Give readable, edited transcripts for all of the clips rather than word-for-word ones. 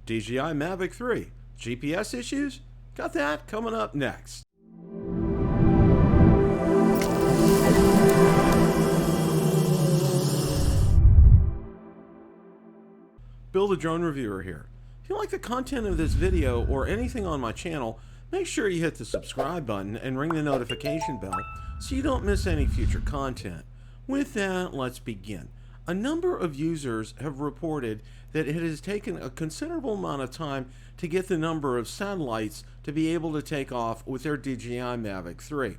DJI Mavic 3, GPS issues? Got that coming up next. Bill the Drone Reviewer here. If you like the content of this video or anything on my channel, make sure you hit the subscribe button and ring the notification bell so you don't miss any future content. With that, let's begin. A number of users have reported that it has taken a considerable amount of time to get the number of satellites to be able to take off with their DJI Mavic 3.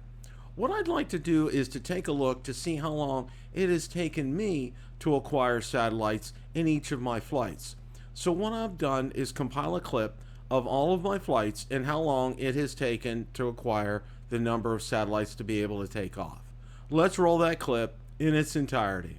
What I'd like to do is to take a look to see how long it has taken me to acquire satellites in each of my flights. So what I've done is compile a clip of all of my flights and how long it has taken to acquire the number of satellites to be able to take off. Let's roll that clip in its entirety.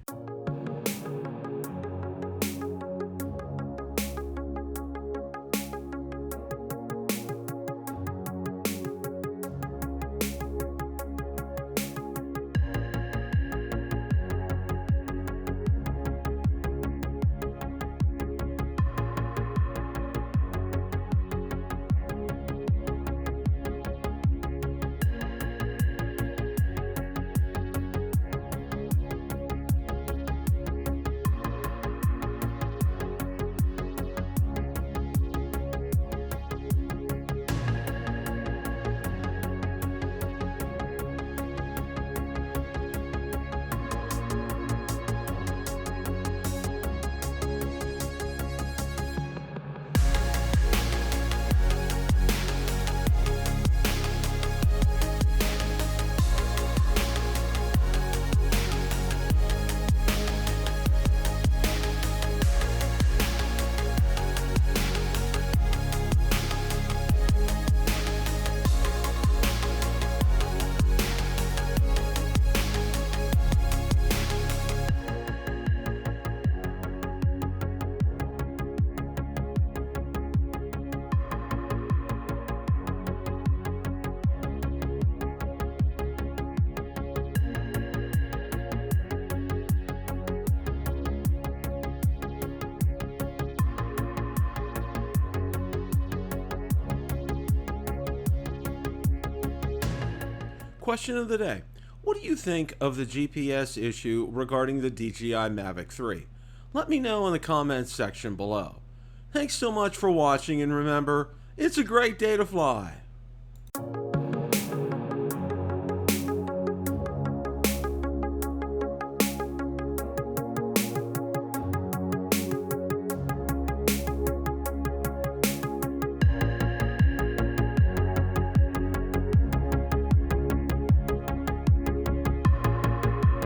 Question of the day. What do you think of the GPS issue regarding the DJI Mavic 3? Let me know in the comments section below. Thanks so much for watching, and remember, it's a great day to fly.